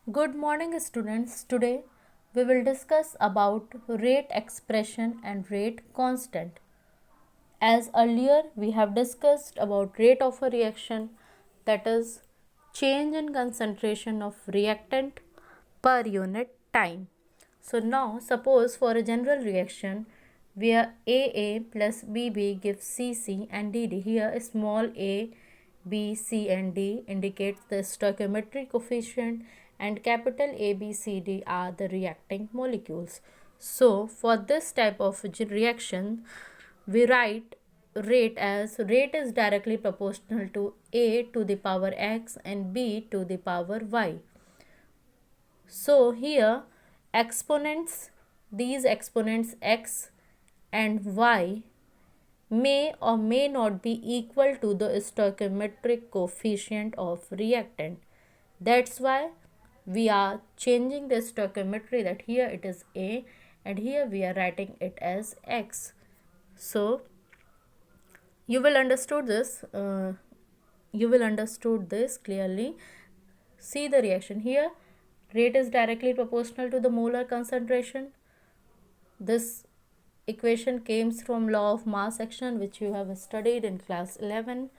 Good morning students. Today we will discuss about rate expression and rate constant. As earlier we have discussed about rate of a reaction, that is change in concentration of reactant per unit time. So now suppose for a general reaction where AA plus BB gives CC and DD. Here small a, B, C and D indicates the stoichiometric coefficient and capital A, B, C, D are the reacting molecules. So for this type of reaction we write rate is directly proportional to A to the power x and B to the power y. So here these exponents x and y may or may not be equal to the stoichiometric coefficient of reactant. That's why we are changing the stoichiometry, that here it is A and here we are writing it as x. So you will understood this clearly. See the reaction here. Rate is directly proportional to the molar concentration. This equation comes from law of mass action, which you have studied in class 11.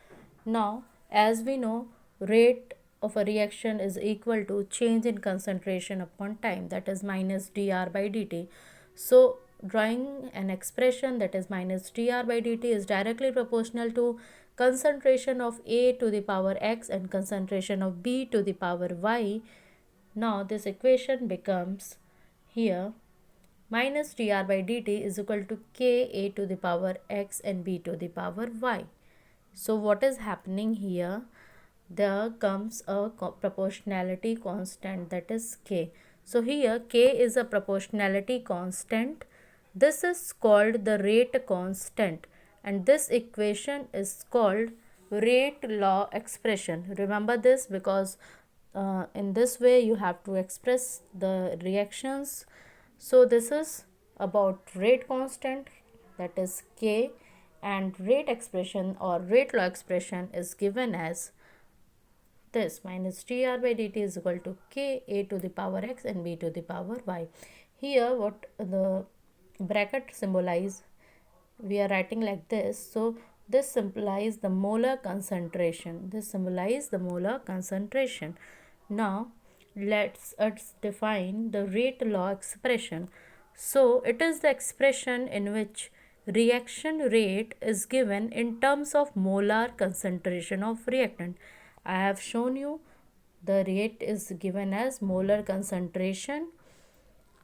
Now as we know, rate of a reaction is equal to change in concentration upon time, that is minus dr by dt. So drawing an expression that is minus dr by dt is directly proportional to concentration of A to the power x and concentration of B to the power y. Now this equation becomes here minus dr by dt is equal to k A to the power x and B to the power y. So what is happening here? There comes a proportionality constant, that is k. So here k is a proportionality constant. This is called the rate constant and this equation is called rate law expression. Remember this because in this way you have to express the reactions. So this is about rate constant, that is k, and rate expression or rate law expression is given as this minus dr by dt is equal to k A to the power x and B to the power y. Here what the bracket symbolize, we are writing like this. So this symbolize the molar concentration. Now let's define the rate law expression. So it is the expression in which reaction rate is given in terms of molar concentration of reactant. I have shown you the rate is given as molar concentration,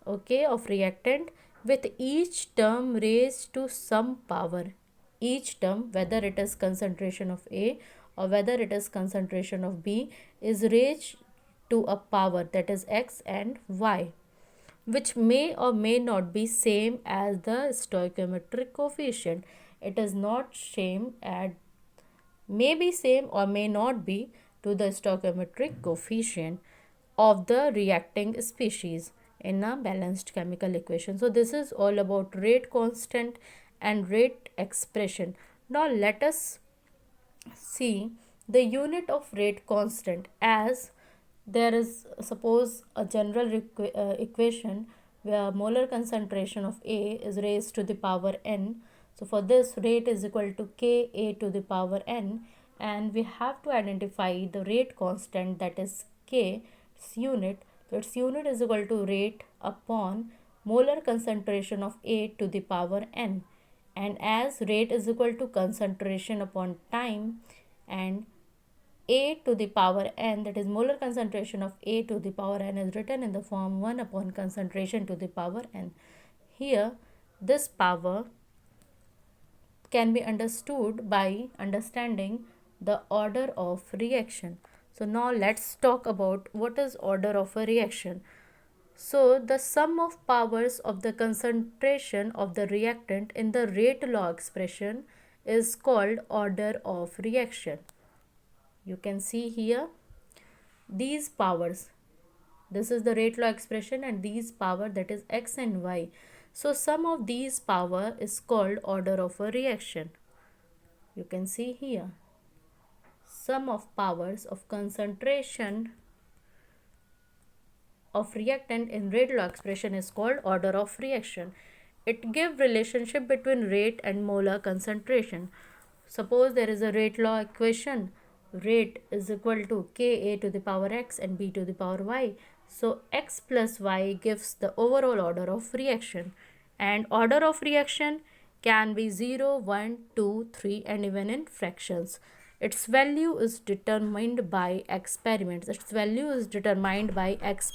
okay, of reactant with each term raised to some power. Each term, whether it is concentration of A or whether it is concentration of B, is raised to a power, that is x and y, which may or may not be same as the stoichiometric coefficient. It is not same at may be same or may not be to the stoichiometric coefficient of the reacting species in a balanced chemical equation. So this is all about rate constant and rate expression. Now let us see the unit of rate constant. As there is suppose a general equation where molar concentration of A is raised to the power n. So for this, rate is equal to k A to the power n, and we have to identify the rate constant, that is k, its unit. So its unit is equal to rate upon molar concentration of A to the power n, and as rate is equal to concentration upon time, and A to the power n, that is molar concentration of A to the power n, is written in the form 1 upon concentration to the power n. Here this power can be understood by understanding the order of reaction. So now let's talk about what is order of a reaction. So the sum of powers of the concentration of the reactant in the rate law expression is called order of reaction. You can see here these powers. This is the rate law expression and these power, that is x and y. So sum of these power is called order of a reaction. You can see here sum of powers of concentration of reactant in rate law expression is called order of reaction. It gives relationship between rate and molar concentration. Suppose there is a rate law equation. Rate is equal to Ka to the power x and b to the power y. So x plus y gives the overall order of reaction. And order of reaction can be 0, 1, 2, 3, and even in fractions. Its value is determined by experiments. Its value is determined by experiments.